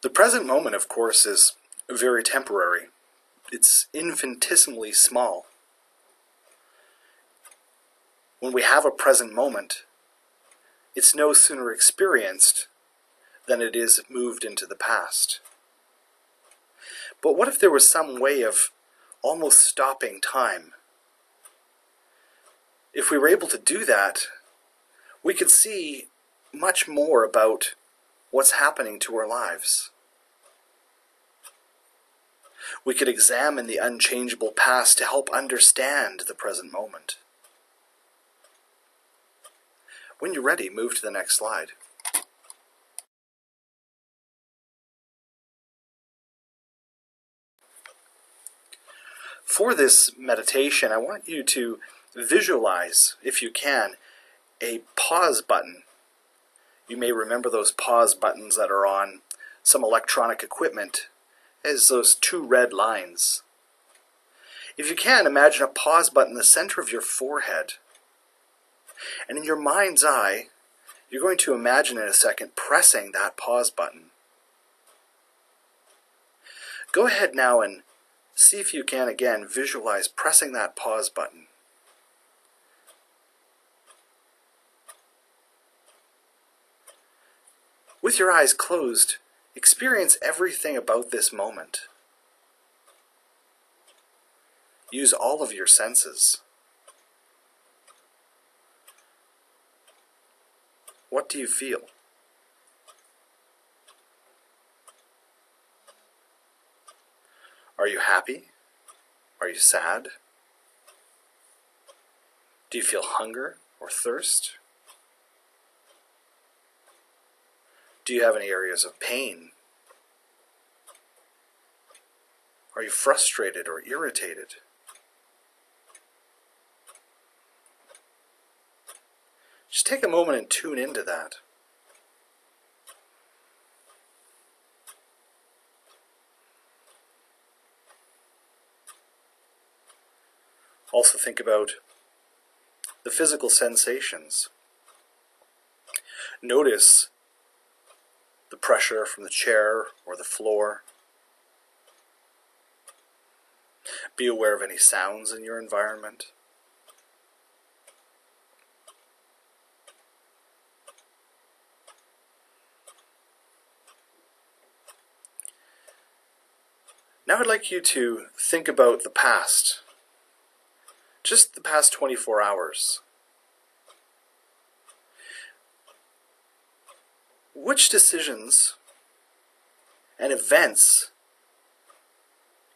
The present moment, of course, is very temporary. It's infinitesimally small. When we have a present moment, it's no sooner experienced than it is moved into the past. But what if there was some way of almost stopping time? If we were able to do that, we could see much more about what's happening to our lives. We could examine the unchangeable past to help understand the present moment. When you're ready, move to the next slide. For this meditation, I want you to visualize, if you can, a pause button. You may remember those pause buttons that are on some electronic equipment as those two red lines. If you can, imagine a pause button in the center of your forehead. And in your mind's eye, you're going to imagine in a second pressing that pause button. Go ahead now and see if you can again visualize pressing that pause button. With your eyes closed, experience everything about this moment. Use all of your senses. What do you feel? Are you happy? Are you sad? Do you feel hunger or thirst? Do you have any areas of pain? Are you frustrated or irritated? Just take a moment and tune into that. Also think about the physical sensations. Notice the pressure from the chair or the floor. Be aware of any sounds in your environment. Now I'd like you to think about the past. Just the past 24 hours. Which decisions and events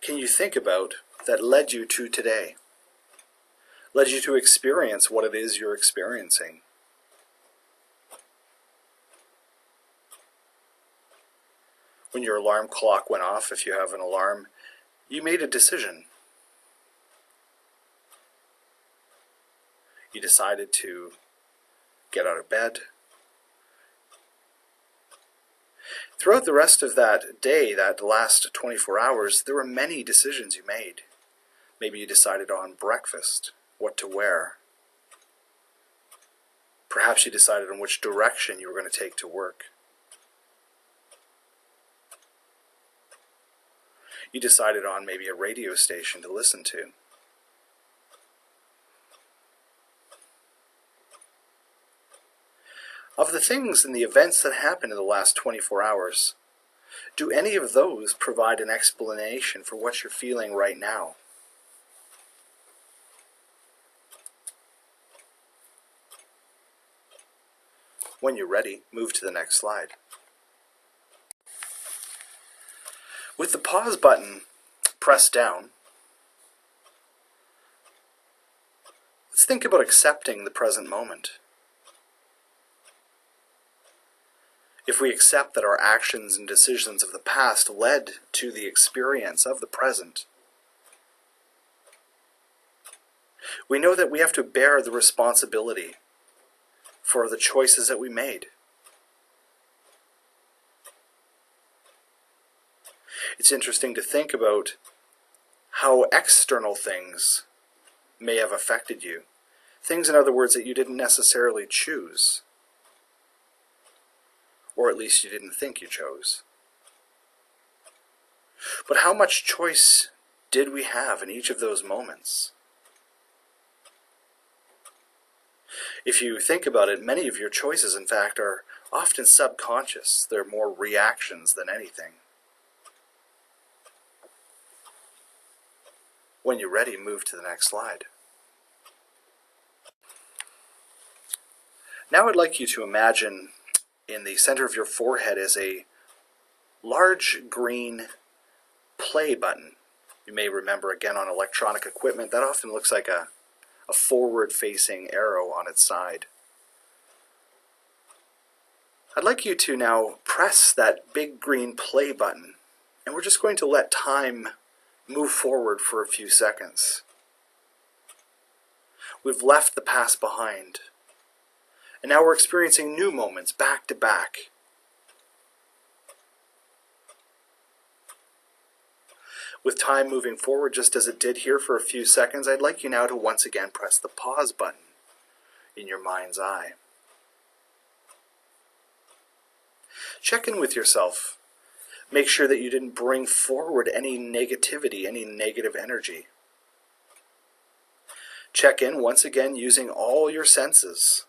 can you think about that led you to today? Led you to experience what it is you're experiencing? When your alarm clock went off, if you have an alarm, you made a decision. You decided to get out of bed. Throughout the rest of that day, that last 24 hours, there were many decisions you made. Maybe you decided on breakfast, what to wear. Perhaps you decided on which direction you were going to take to work. You decided on maybe a radio station to listen to. Of the things and the events that happened in the last 24 hours, do any of those provide an explanation for what you're feeling right now? When you're ready, move to the next slide. With the pause button pressed down, let's think about accepting the present moment. If we accept that our actions and decisions of the past led to the experience of the present, we know that we have to bear the responsibility for the choices that we made. It's interesting to think about how external things may have affected you. Things, in other words, that you didn't necessarily choose. Or at least you didn't think you chose. But how much choice did we have in each of those moments? If you think about it, many of your choices, in fact, are often subconscious. They're more reactions than anything. When you're ready, move to the next slide. Now I'd like you to imagine in the center of your forehead is a large green play button. You may remember, again, on electronic equipment, that often looks like a forward-facing arrow on its side. I'd like you to now press that big green play button, and we're just going to let time move forward for a few seconds. We've left the past behind, and now we're experiencing new moments back to back. With time moving forward just as it did here for a few seconds, I'd like you now to once again press the pause button in your mind's eye. Check in with yourself. Make sure that you didn't bring forward any negativity, any negative energy. Check in once again using all your senses.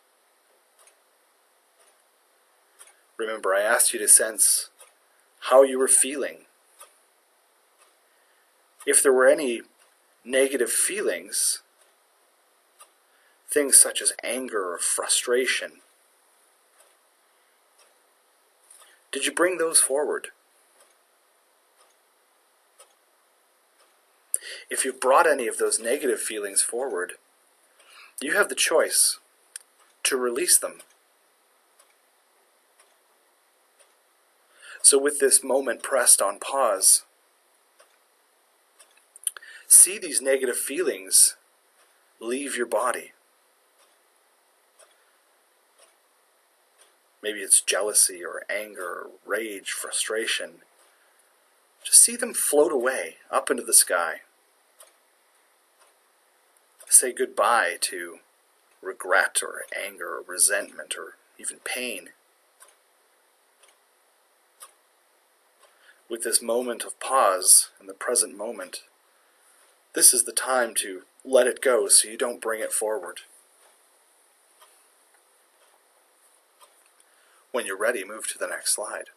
Remember, I asked you to sense how you were feeling. If there were any negative feelings, things such as anger or frustration, did you bring those forward? If you've brought any of those negative feelings forward, you have the choice to release them. So with this moment pressed on pause, see these negative feelings leave your body. Maybe it's jealousy or anger or rage, frustration. Just see them float away up into the sky. Say goodbye to regret or anger or resentment or even pain. With this moment of pause in the present moment, this is the time to let it go so you don't bring it forward. When you're ready, move to the next slide.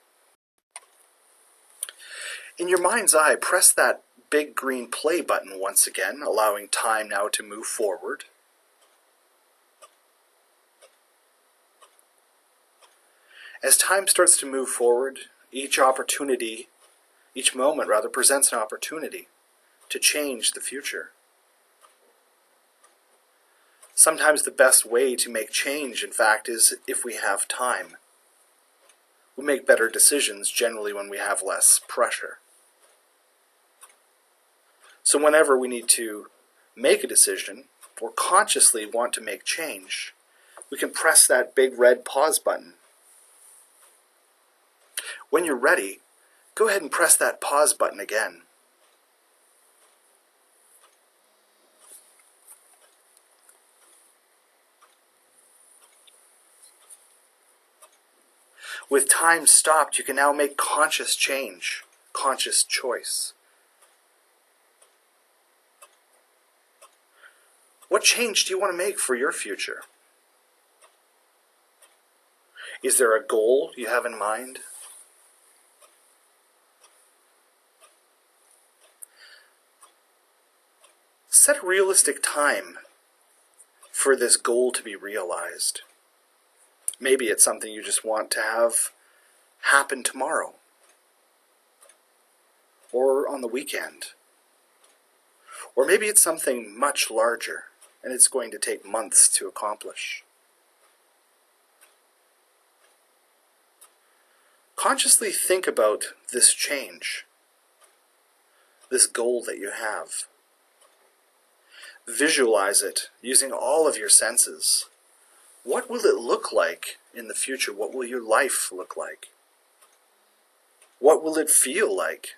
In your mind's eye, press that big green play button once again, allowing time now to move forward. As time starts to move forward, each moment presents an opportunity to change the future. Sometimes the best way to make change, in fact, is if we have time. We make better decisions generally when we have less pressure. So whenever we need to make a decision or consciously want to make change, we can press that big red pause button. When you're ready, go ahead and press that pause button again. With time stopped, you can now make conscious change, conscious choice. What change do you want to make for your future? Is there a goal you have in mind? Set a realistic time for this goal to be realized. Maybe it's something you just want to have happen tomorrow or on the weekend. Or maybe it's something much larger and it's going to take months to accomplish. Consciously think about this change, this goal that you have. Visualize it using all of your senses. What will it look like in the future? What will your life look like? What will it feel like?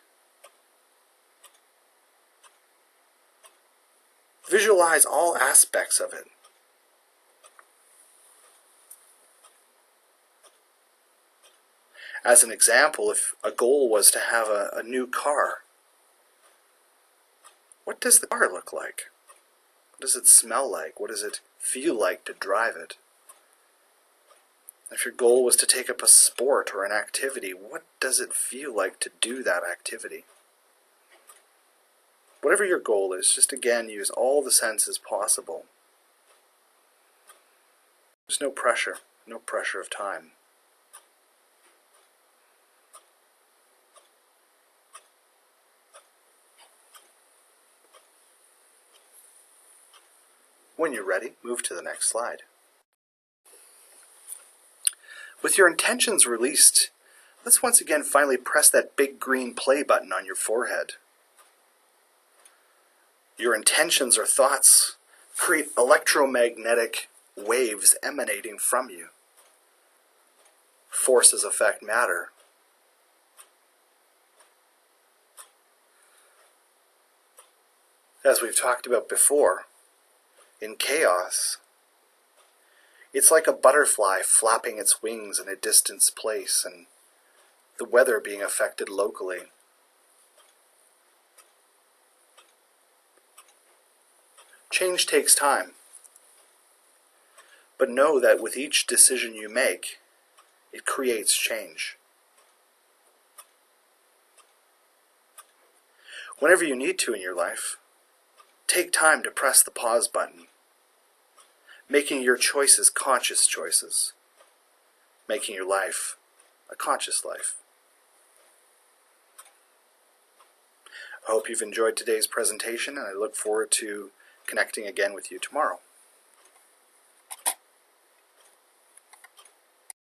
Visualize all aspects of it. As an example, if a goal was to have a new car, What does the car look like? What does it smell like? What does it feel like to drive it? If your goal was to take up a sport or an activity, what does it feel like to do that activity? Whatever your goal is, just again use all the senses possible. There's no pressure of time. When you're ready, move to the next slide. With your intentions released, let's once again finally press that big green play button on your forehead. Your intentions or thoughts create electromagnetic waves emanating from you. Forces affect matter. As we've talked about before, in chaos, it's like a butterfly flapping its wings in a distant place and the weather being affected locally. Change takes time, but know that with each decision you make, it creates change. Whenever you need to in your life, take time to press the pause button, making your choices conscious choices, making your life a conscious life. I hope you've enjoyed today's presentation, and I look forward to connecting again with you tomorrow.